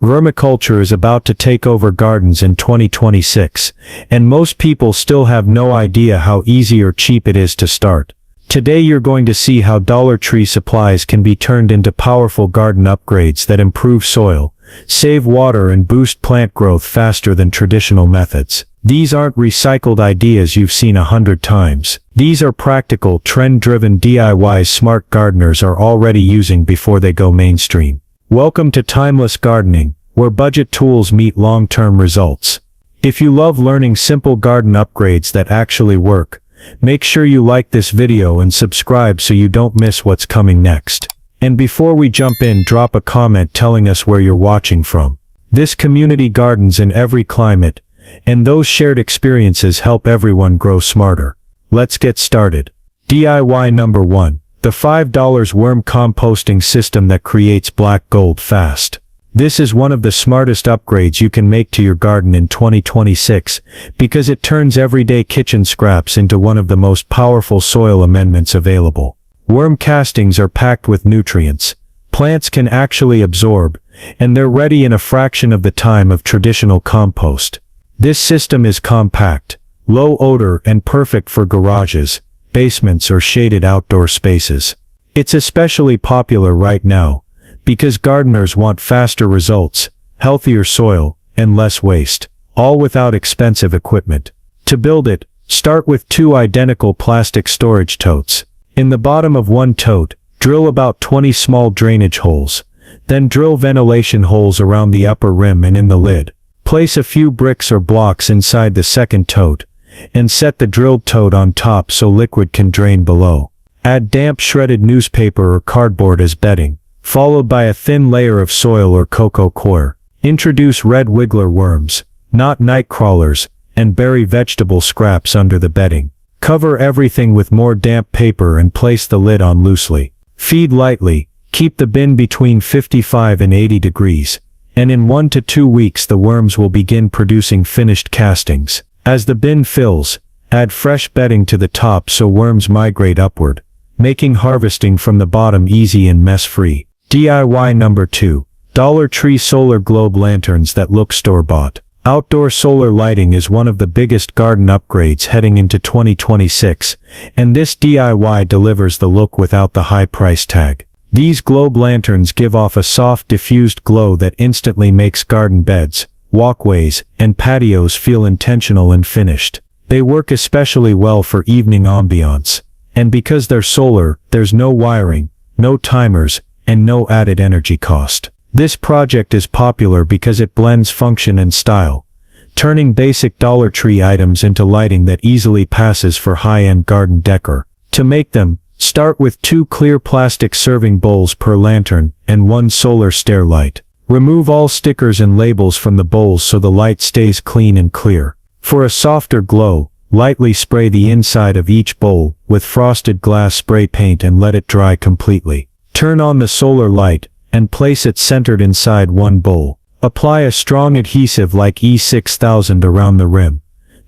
Vermiculture is about to take over gardens in 2026, and most people still have no idea how easy or cheap it is to start. Today you're going to see how Dollar Tree supplies can be turned into powerful garden upgrades that improve soil, save water and boost plant growth faster than traditional methods. These aren't recycled ideas you've seen 100 times. These are practical, trend-driven DIYs smart gardeners are already using before they go mainstream. Welcome to Timeless Gardening, where budget tools meet long-term results. If you love learning simple garden upgrades that actually work, make sure you like this video and subscribe so you don't miss what's coming next. And before we jump in, drop a comment telling us where you're watching from. This community gardens in every climate, and those shared experiences help everyone grow smarter. Let's get started. DIY number 1. The $5 Worm Composting System that creates black gold fast. This is one of the smartest upgrades you can make to your garden in 2026, because it turns everyday kitchen scraps into one of the most powerful soil amendments available. Worm castings are packed with nutrients plants can actually absorb, and they're ready in a fraction of the time of traditional compost. This system is compact, low odor, and perfect for garages, basements, or shaded outdoor spaces. It's especially popular right now, because gardeners want faster results, healthier soil, and less waste, all without expensive equipment. To build it, start with 2 identical plastic storage totes. In the bottom of one tote, drill about 20 small drainage holes. Then drill ventilation holes around the upper rim and in the lid. Place a few bricks or blocks inside the second tote, and set the drilled tote on top so liquid can drain below. Add damp shredded newspaper or cardboard as bedding, followed by a thin layer of soil or cocoa coir. Introduce red wiggler worms, not night crawlers, and bury vegetable scraps under the bedding. Cover everything with more damp paper and place the lid on loosely. Feed lightly, keep the bin between 55 and 80 degrees, and in 1 to 2 weeks the worms will begin producing finished castings. As the bin fills, add fresh bedding to the top so worms migrate upward, making harvesting from the bottom easy and mess-free. DIY number 2. Dollar Tree Solar Globe Lanterns that look store-bought. Outdoor solar lighting is one of the biggest garden upgrades heading into 2026, and this DIY delivers the look without the high price tag. These globe lanterns give off a soft diffused glow that instantly makes garden beds, walkways, and patios feel intentional and finished. They work especially well for evening ambiance, and because they're solar, there's no wiring, no timers, and no added energy cost. This project is popular because it blends function and style, turning basic Dollar Tree items into lighting that easily passes for high-end garden decor. To make them, start with 2 clear plastic serving bowls per lantern and 1 solar stair light. Remove all stickers and labels from the bowls so the light stays clean and clear. For a softer glow, lightly spray the inside of each bowl with frosted glass spray paint and let it dry completely. Turn on the solar light, and place it centered inside one bowl. Apply a strong adhesive like E6000 around the rim.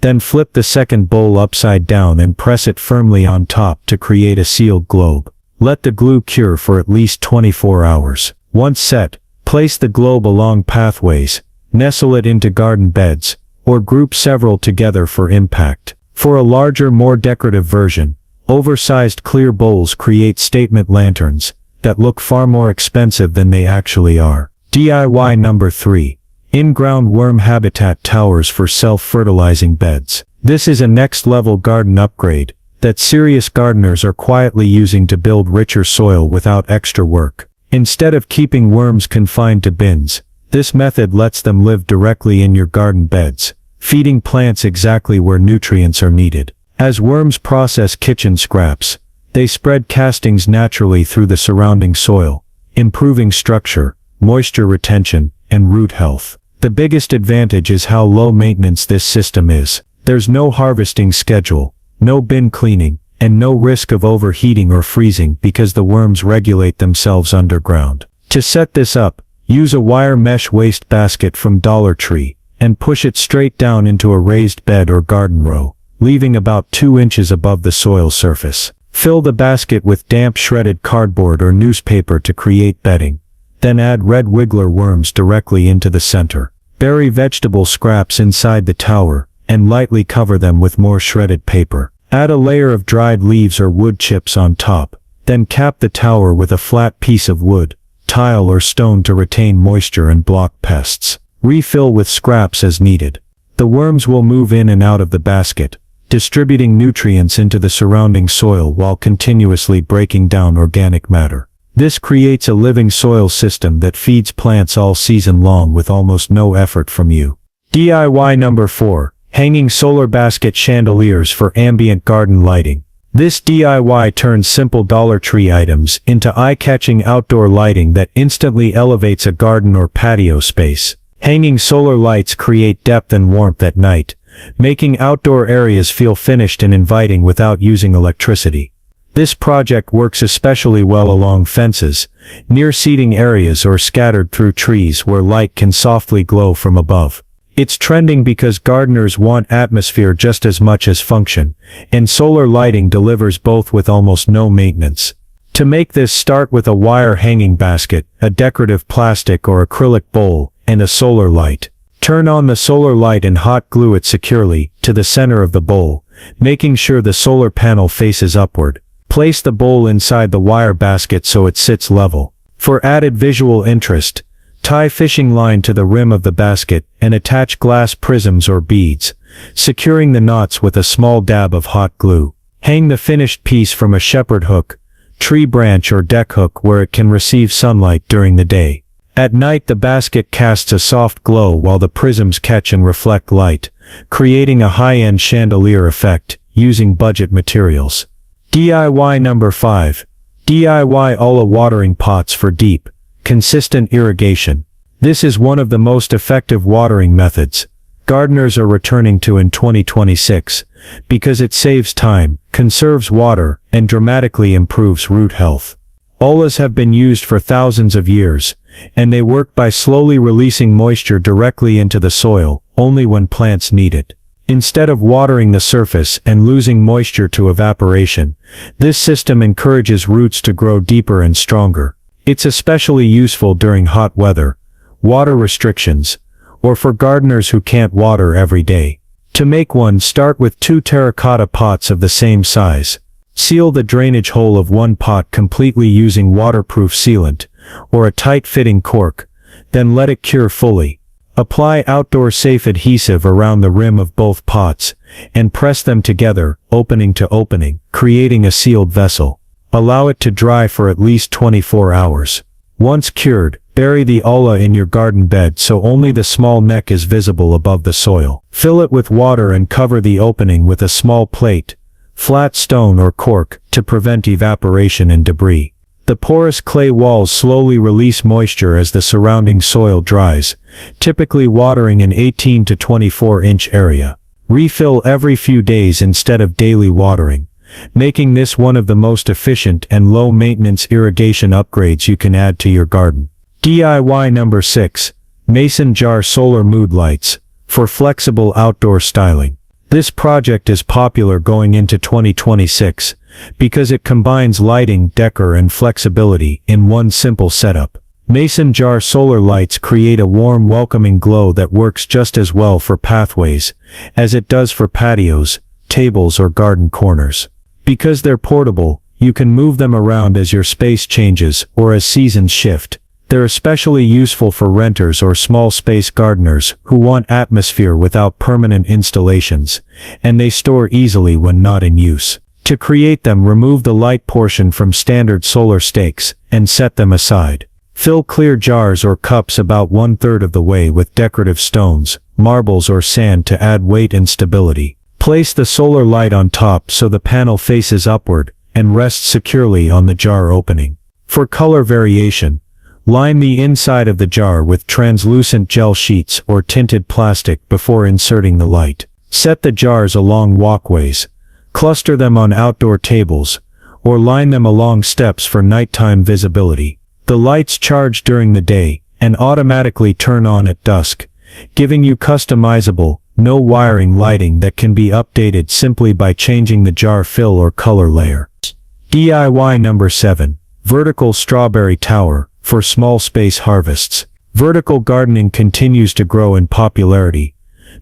Then flip the second bowl upside down and press it firmly on top to create a sealed globe. Let the glue cure for at least 24 hours. Once set, place the globe along pathways, nestle it into garden beds, or group several together for impact. For a larger, more decorative version, oversized clear bowls create statement lanterns that look far more expensive than they actually are. DIY number 3. In-ground worm habitat towers for self-fertilizing beds. This is a next-level garden upgrade that serious gardeners are quietly using to build richer soil without extra work. Instead of keeping worms confined to bins, this method lets them live directly in your garden beds, feeding plants exactly where nutrients are needed. As worms process kitchen scraps, they spread castings naturally through the surrounding soil, improving structure, moisture retention, and root health. The biggest advantage is how low maintenance this system is. There's no harvesting schedule, no bin cleaning, and no risk of overheating or freezing because the worms regulate themselves underground. To set this up, use a wire mesh waste basket from Dollar Tree, and push it straight down into a raised bed or garden row, leaving about 2 inches above the soil surface. Fill the basket with damp shredded cardboard or newspaper to create bedding. Then add red wiggler worms directly into the center. Bury vegetable scraps inside the tower, and lightly cover them with more shredded paper. Add a layer of dried leaves or wood chips on top. Then cap the tower with a flat piece of wood, tile or stone to retain moisture and block pests. Refill with scraps as needed. The worms will move in and out of the basket, distributing nutrients into the surrounding soil while continuously breaking down organic matter. This creates a living soil system that feeds plants all season long with almost no effort from you. DIY number 4. Hanging solar basket chandeliers for ambient garden lighting. This DIY turns simple Dollar Tree items into eye-catching outdoor lighting that instantly elevates a garden or patio space. Hanging solar lights create depth and warmth at night, making outdoor areas feel finished and inviting without using electricity. This project works especially well along fences, near seating areas or scattered through trees where light can softly glow from above. It's trending because gardeners want atmosphere just as much as function, and solar lighting delivers both with almost no maintenance. To make this, start with a wire hanging basket, a decorative plastic or acrylic bowl, and a solar light. Turn on the solar light and hot glue it securely to the center of the bowl, making sure the solar panel faces upward. Place the bowl inside the wire basket so it sits level. For added visual interest, tie fishing line to the rim of the basket and attach glass prisms or beads, securing the knots with a small dab of hot glue. Hang the finished piece from a shepherd hook, tree branch or deck hook where it can receive sunlight during the day. At night the basket casts a soft glow while the prisms catch and reflect light, creating a high-end chandelier effect using budget materials. DIY number 5. DIY Olla Watering Pots for deep, consistent irrigation. This is one of the most effective watering methods gardeners are returning to in 2026 because it saves time, conserves water, and dramatically improves root health. Ollas have been used for thousands of years, and they work by slowly releasing moisture directly into the soil, only when plants need it. Instead of watering the surface and losing moisture to evaporation, this system encourages roots to grow deeper and stronger. It's especially useful during hot weather, water restrictions, or for gardeners who can't water every day. To make one, start with 2 terracotta pots of the same size. Seal the drainage hole of one pot completely using waterproof sealant, or a tight-fitting cork, then let it cure fully. Apply outdoor safe adhesive around the rim of both pots, and press them together, opening to opening, creating a sealed vessel. Allow it to dry for at least 24 hours. Once cured, bury the olla in your garden bed so only the small neck is visible above the soil. Fill it with water and cover the opening with a small plate, flat stone or cork, to prevent evaporation and debris. The porous clay walls slowly release moisture as the surrounding soil dries, typically watering an 18 to 24-inch area. Refill every few days instead of daily watering, making this one of the most efficient and low-maintenance irrigation upgrades you can add to your garden. DIY number 6. Mason jar solar mood lights for flexible outdoor styling. This project is popular going into 2026 because it combines lighting, decor, and flexibility in one simple setup. Mason jar solar lights create a warm, welcoming glow that works just as well for pathways as it does for patios, tables, or garden corners. Because they're portable, you can move them around as your space changes or as seasons shift. They're especially useful for renters or small space gardeners who want atmosphere without permanent installations, and they store easily when not in use. To create them, remove the light portion from standard solar stakes and set them aside. Fill clear jars or cups about 1/3 of the way with decorative stones, marbles, or sand to add weight and stability. Place the solar light on top so the panel faces upward and rests securely on the jar opening. For color variation, line the inside of the jar with translucent gel sheets or tinted plastic before inserting the light. Set the jars along walkways, cluster them on outdoor tables, or line them along steps for nighttime visibility. The lights charge during the day and automatically turn on at dusk, giving you customizable, no wiring lighting that can be updated simply by changing the jar fill or color layer. DIY number 7. Vertical strawberry tower for small space harvests. Vertical gardening continues to grow in popularity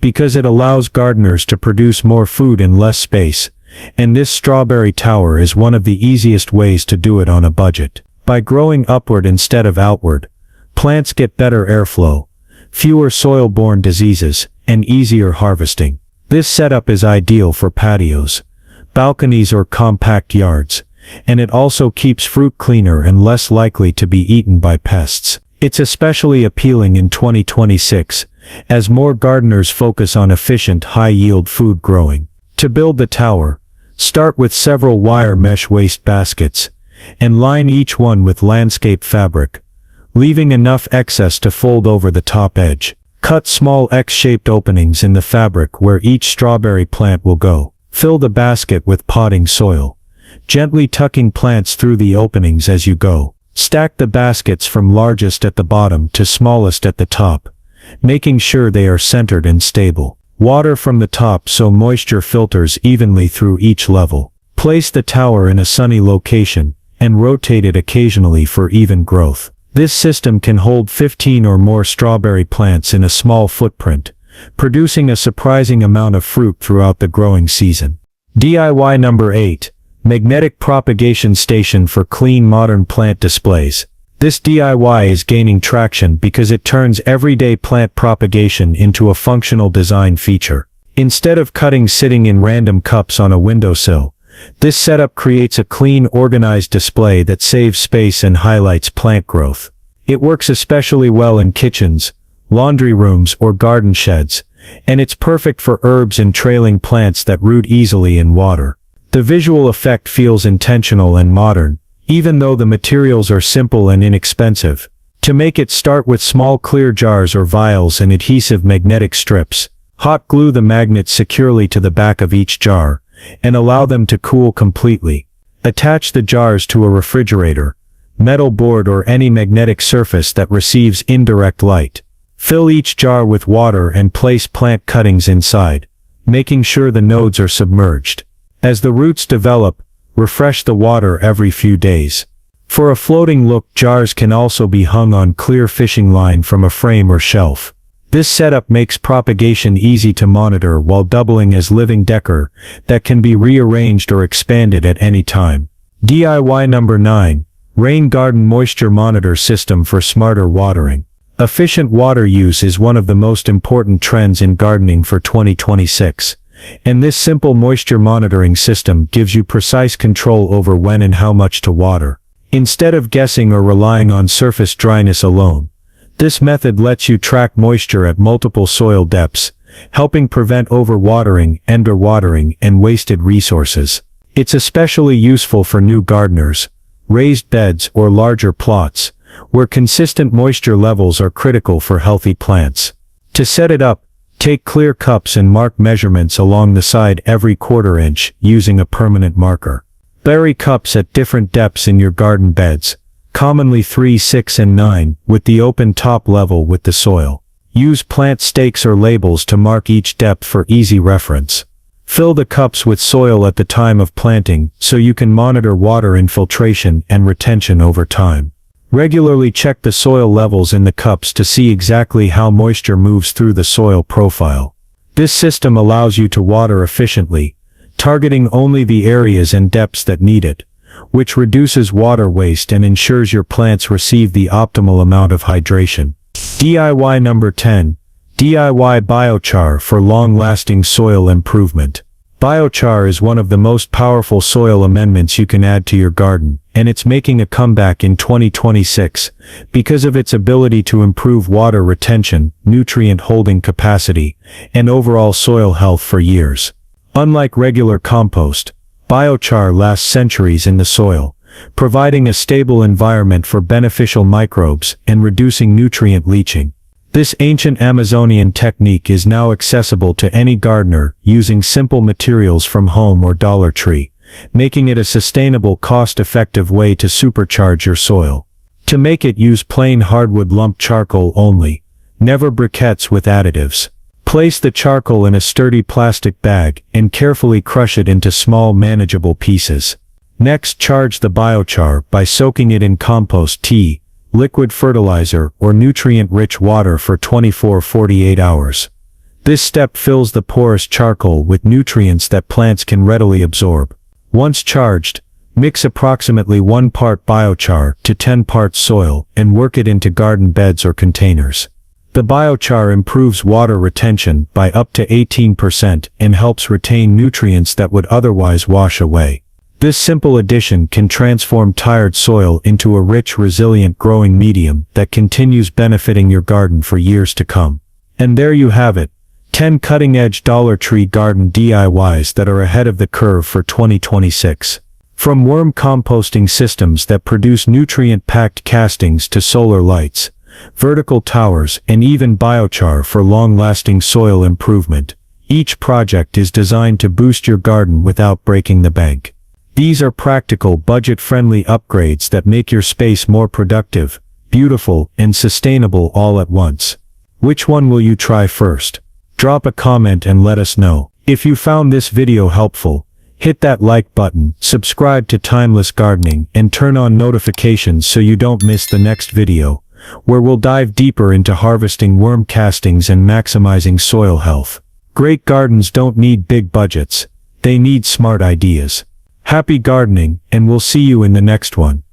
because it allows gardeners to produce more food in less space, and this strawberry tower is one of the easiest ways to do it on a budget. By growing upward instead of outward, plants get better airflow, fewer soil-borne diseases, and easier harvesting. This setup is ideal for patios, balconies or compact yards, and it also keeps fruit cleaner and less likely to be eaten by pests. It's especially appealing in 2026, as more gardeners focus on efficient, high-yield food growing. To build the tower, start with several wire mesh waste baskets, and line each one with landscape fabric, leaving enough excess to fold over the top edge. Cut small X-shaped openings in the fabric where each strawberry plant will go. Fill the basket with potting soil, gently tucking plants through the openings as you go. Stack the baskets from largest at the bottom to smallest at the top, making sure they are centered and stable. Water from the top so moisture filters evenly through each level. Place the tower in a sunny location, and rotate it occasionally for even growth. This system can hold 15 or more strawberry plants in a small footprint, producing a surprising amount of fruit throughout the growing season. DIY number 8. Magnetic Propagation Station for Clean Modern Plant Displays. This DIY is gaining traction because it turns everyday plant propagation into a functional design feature. Instead of cuttings sitting in random cups on a windowsill, this setup creates a clean, organized display that saves space and highlights plant growth. It works especially well in kitchens, laundry rooms, or garden sheds, and it's perfect for herbs and trailing plants that root easily in water. The visual effect feels intentional and modern, even though the materials are simple and inexpensive. To make it, start with small clear jars or vials and adhesive magnetic strips. Hot glue the magnets securely to the back of each jar, and allow them to cool completely. Attach the jars to a refrigerator, metal board, or any magnetic surface that receives indirect light. Fill each jar with water and place plant cuttings inside, making sure the nodes are submerged. As the roots develop, refresh the water every few days. For a floating look, jars can also be hung on clear fishing line from a frame or shelf. This setup makes propagation easy to monitor while doubling as living decor that can be rearranged or expanded at any time. DIY number 9. Rain Garden Moisture Monitor System for Smarter Watering. Efficient water use is one of the most important trends in gardening for 2026. And this simple moisture monitoring system gives you precise control over when and how much to water. Instead of guessing or relying on surface dryness alone, this method lets you track moisture at multiple soil depths, helping prevent overwatering, underwatering, and wasted resources. It's especially useful for new gardeners, raised beds, or larger plots, where consistent moisture levels are critical for healthy plants. To set it up, take clear cups and mark measurements along the side every quarter inch using a permanent marker. Bury cups at different depths in your garden beds, commonly 3, 6, and 9, with the open top level with the soil. Use plant stakes or labels to mark each depth for easy reference. Fill the cups with soil at the time of planting so you can monitor water infiltration and retention over time. Regularly check the soil levels in the cups to see exactly how moisture moves through the soil profile. This system allows you to water efficiently, targeting only the areas and depths that need it, which reduces water waste and ensures your plants receive the optimal amount of hydration. DIY number 10. DIY biochar for long-lasting soil improvement. Biochar is one of the most powerful soil amendments you can add to your garden, and it's making a comeback in 2026 because of its ability to improve water retention, nutrient holding capacity, and overall soil health for years. Unlike regular compost, biochar lasts centuries in the soil, providing a stable environment for beneficial microbes and reducing nutrient leaching. This ancient Amazonian technique is now accessible to any gardener using simple materials from home or Dollar Tree, making it a sustainable, cost-effective way to supercharge your soil. To make it, use plain hardwood lump charcoal only, never briquettes with additives. Place the charcoal in a sturdy plastic bag and carefully crush it into small, manageable pieces. Next, charge the biochar by soaking it in compost tea, liquid fertilizer, or nutrient-rich water for 24-48 hours. This step fills the porous charcoal with nutrients that plants can readily absorb. Once charged, mix approximately 1 part biochar to 10 parts soil and work it into garden beds or containers. The biochar improves water retention by up to 18% and helps retain nutrients that would otherwise wash away. This simple addition can transform tired soil into a rich, resilient growing medium that continues benefiting your garden for years to come. And there you have it, 10 cutting-edge Dollar Tree garden DIYs that are ahead of the curve for 2026. From worm composting systems that produce nutrient-packed castings to solar lights, vertical towers, and even biochar for long-lasting soil improvement, each project is designed to boost your garden without breaking the bank. These are practical, budget-friendly upgrades that make your space more productive, beautiful, and sustainable all at once. Which one will you try first? Drop a comment and let us know. If you found this video helpful, hit that like button, subscribe to Timeless Gardening, and turn on notifications so you don't miss the next video, where we'll dive deeper into harvesting worm castings and maximizing soil health. Great gardens don't need big budgets, they need smart ideas. Happy gardening, and we'll see you in the next one.